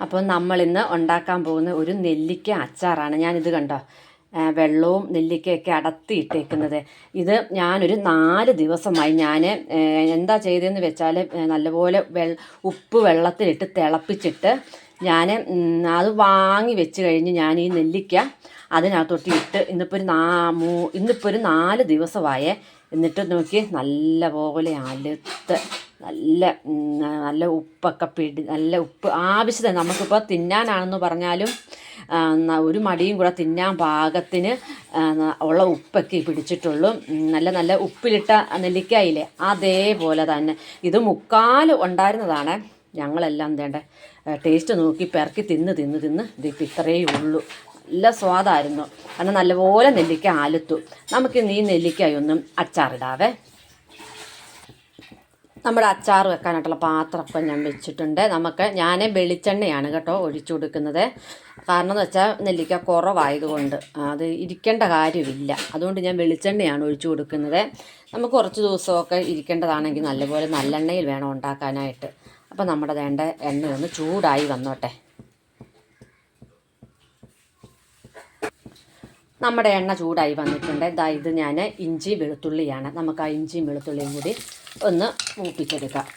അപ്പോൾ നമ്മളിന്ന് ഉണ്ടാക്കാൻ പോകുന്ന ഒരു നെല്ലിക്ക അച്ചാറാണ്. ഞാനിത് കണ്ടോ, വെള്ളവും നെല്ലിക്കയൊക്കെ അടത്തിയിട്ടേക്കുന്നത്. ഇത് ഞാനൊരു 4 ദിവസമായി എന്താ ചെയ്തതെന്ന് വെച്ചാൽ നല്ലപോലെ ഉപ്പ് വെള്ളത്തിലിട്ട് തിളപ്പിച്ചിട്ട് ഞാൻ അത് വാങ്ങി വെച്ച് കഴിഞ്ഞ് ഞാൻ ഈ നെല്ലിക്ക അതിനകത്തോട്ട് ഇട്ട് ഇന്നിപ്പോൾ ഒരു 4 ദിവസമായേ. എന്നിട്ട് നോക്കി നല്ലപോലെ അലുത്ത് നല്ല ഉപ്പൊക്കെ നല്ല ഉപ്പ് ആവശ്യത്തിന് നമുക്കിപ്പോൾ തിന്നാനാണെന്ന് പറഞ്ഞാലും ഒരു മടിയും കൂടെ തിന്നാൻ പാകത്തിന് ഉള്ള ഉപ്പൊക്കെ പിടിച്ചിട്ടുള്ളൂ. നല്ല ഉപ്പിലിട്ട നെല്ലിക്കായില്ലേ, അതേപോലെ തന്നെ ഇത് 3/4 ഉണ്ടായിരുന്നതാണ്. ഞങ്ങളെല്ലാം വേണ്ട ടേസ്റ്റ് നോക്കി പെറുക്കി തിന്ന് ഇതിപ്പോൾ ഇത്രയേ ഉള്ളൂ. നല്ല സ്വാദായിരുന്നു. കാരണം നല്ലപോലെ നെല്ലിക്ക ആലത്തു. നമുക്കിന്ന് ഈ നെല്ലിക്കായി ഒന്നും അച്ചാറിടാവേ. നമ്മുടെ അച്ചാർ വെക്കാനായിട്ടുള്ള പാത്രമൊക്കെ ഞാൻ വെച്ചിട്ടുണ്ട്. ഞാൻ വെളിച്ചെണ്ണയാണ് കേട്ടോ ഒഴിച്ചു കൊടുക്കുന്നത്. കാരണം എന്ന് വെച്ചാൽ നെല്ലിക്ക കുറവായതുകൊണ്ട് അത് ഇരിക്കേണ്ട കാര്യമില്ല. അതുകൊണ്ട് ഞാൻ വെളിച്ചെണ്ണയാണ് ഒഴിച്ചു കൊടുക്കുന്നത്. നമുക്ക് കുറച്ച് ദിവസമൊക്കെ ഇരിക്കേണ്ടതാണെങ്കിൽ നല്ലപോലെ നല്ലെണ്ണയിൽ വേണം ഉണ്ടാക്കാനായിട്ട്. അപ്പോൾ നമ്മുടെ എണ്ണയൊന്ന് ചൂടായി വന്നോട്ടെ. നമ്മുടെ എണ്ണ ചൂടായി വന്നിട്ടുണ്ട്. ഇത് ഞാൻ ഇഞ്ചി വെളുത്തുള്ളിയാണ്. നമുക്ക് ആ ഇഞ്ചിയും വെളുത്തുള്ളിയും കൂടി ഒന്ന് മൂപ്പിച്ചെടുക്കാം.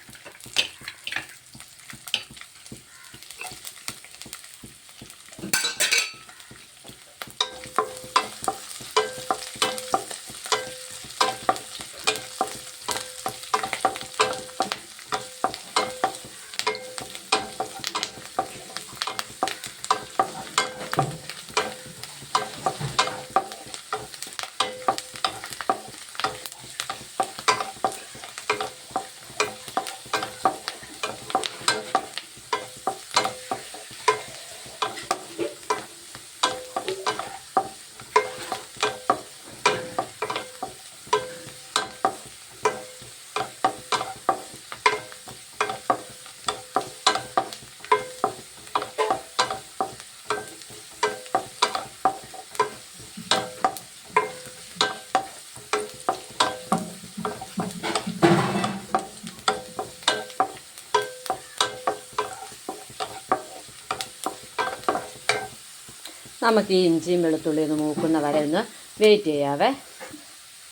നമുക്ക് ഈ ഇഞ്ചിയും വെളുത്തുള്ളിയും ഒന്ന് മൂക്കുന്ന വരെ ഒന്ന് വെയിറ്റ് ചെയ്യാവേ.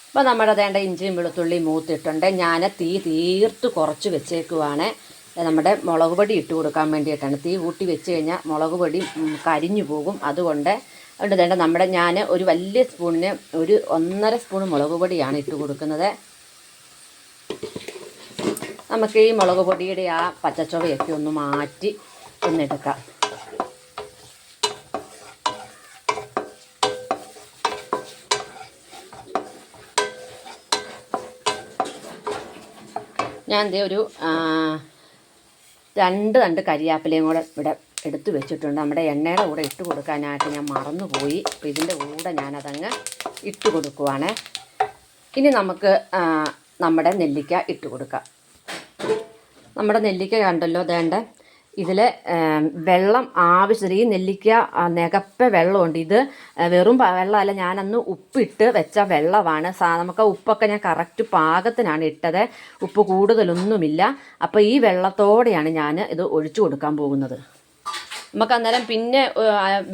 അപ്പോൾ നമ്മുടെ ഇഞ്ചിയും വെളുത്തുള്ളിയും മൂത്തിട്ടുണ്ട്. ഞാൻ തീർത്ത് കുറച്ച് വെച്ചേക്കുവാണ്. നമ്മുടെ മുളക് പൊടി ഇട്ട് കൊടുക്കാൻ വേണ്ടിയിട്ടാണ്. തീ കൂട്ടി വെച്ച് കഴിഞ്ഞാൽ മുളക് പൊടി കരിഞ്ഞു പോകും. അതുകൊണ്ട് ഞാൻ ഒരു വലിയ സ്പൂണിന് ഒരു 1.5 സ്പൂൺ മുളക് പൊടിയാണ് ഇട്ട് കൊടുക്കുന്നത്. നമുക്ക് ഈ മുളക് പൊടിയുടെ ആ പച്ചച്ചുവയൊക്കെ ഒന്ന് മാറ്റി ഒന്നെടുക്കാം. ഞാൻ ഒരു 2 തണ്ട് കരിയാപ്പിലയും കൂടെ ഇവിടെ എടുത്തു വെച്ചിട്ടുണ്ട്. നമ്മുടെ എണ്ണയുടെ കൂടെ ഇട്ട് കൊടുക്കാനായിട്ട് ഞാൻ മറന്നുപോയി. അപ്പോൾ ഇതിൻ്റെ കൂടെ ഞാനതങ്ങ് ഇട്ട് കൊടുക്കുവാണ്. ഇനി നമുക്ക് നമ്മുടെ നെല്ലിക്ക ഇട്ട് കൊടുക്കാം. നമ്മുടെ നെല്ലിക്ക കണ്ടല്ലോ, ഇതിൽ വെള്ളം ആവശ്യത്തിന്. ഈ നെല്ലിക്ക നികപ്പ വെള്ളമുണ്ട്. ഇത് വെറും വെള്ളമല്ല, ഞാനന്ന് ഉപ്പിട്ട് വെച്ച വെള്ളമാണ്. നമുക്ക് ഉപ്പൊക്കെ ഞാൻ കറക്റ്റ് പാകത്തിനാണ് ഇട്ടത്. ഉപ്പ് കൂടുതലൊന്നുമില്ല. അപ്പോൾ ഈ വെള്ളത്തോടെയാണ് ഞാൻ ഇത് ഒഴിച്ചു കൊടുക്കാൻ പോകുന്നത്. നമുക്ക് അന്നേരം പിന്നെ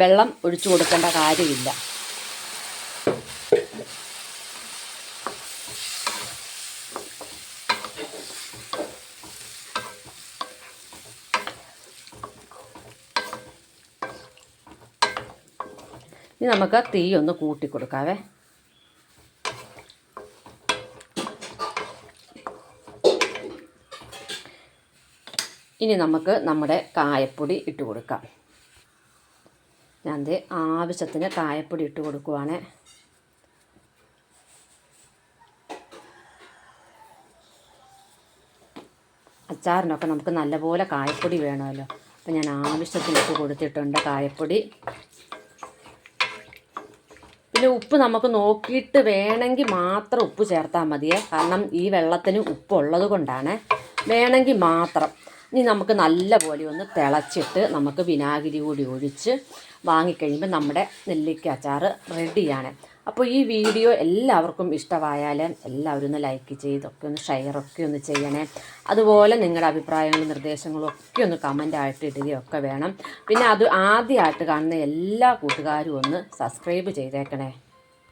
വെള്ളം ഒഴിച്ചു കൊടുക്കേണ്ട കാര്യമില്ല. ഇനി നമുക്ക് തീ ഒന്ന് കൂട്ടി കൊടുക്കാവേ. ഇനി നമുക്ക് നമ്മുടെ കായപ്പൊടി ഇട്ട് കൊടുക്കാം. ഞാൻ ആവശ്യത്തിന് കായപ്പൊടി ഇട്ട് കൊടുക്കുവാണ്. അച്ചാറിനൊക്കെ നമുക്ക് നല്ലപോലെ കായപ്പൊടി വേണമല്ലോ. അപ്പം ഞാൻ ആവശ്യത്തിന് ഇട്ട് കൊടുത്തിട്ടുണ്ട് കായപ്പൊടി. പിന്നെ ഉപ്പ് നമുക്ക് നോക്കിയിട്ട് വേണമെങ്കിൽ മാത്രം ഉപ്പ് ചേർത്താൽ മതിയേ. കാരണം ഈ വെള്ളത്തിന് ഉപ്പുള്ളത് കൊണ്ടാണ്. വേണമെങ്കിൽ മാത്രം. ഇനി നമുക്ക് നല്ലപോലെ ഒന്ന് തിളച്ചിട്ട് നമുക്ക് വിനാഗിരി കൂടി ഒഴിച്ച് വാങ്ങിക്കഴിയുമ്പോൾ നമ്മുടെ നെല്ലിക്ക അച്ചാർ റെഡിയാണ്. അപ്പോൾ ഈ വീഡിയോ എല്ലാവർക്കും ഇഷ്ടമായാൽ എല്ലാവരും ഒന്ന് ലൈക്ക് ചെയ്തൊക്കെ ഒന്ന് ഷെയറൊക്കെ ഒന്ന് ചെയ്യണേ. അതുപോലെ നിങ്ങളുടെ അഭിപ്രായങ്ങളും നിർദ്ദേശങ്ങളും ഒക്കെ ഒന്ന് കമൻ്റായിട്ട് ഇടുകയൊക്കെ വേണം. പിന്നെ അത് ആദ്യമായിട്ട് കാണുന്ന എല്ലാ കൂട്ടുകാരും ഒന്ന് സബ്സ്ക്രൈബ് ചെയ്തേക്കണേ.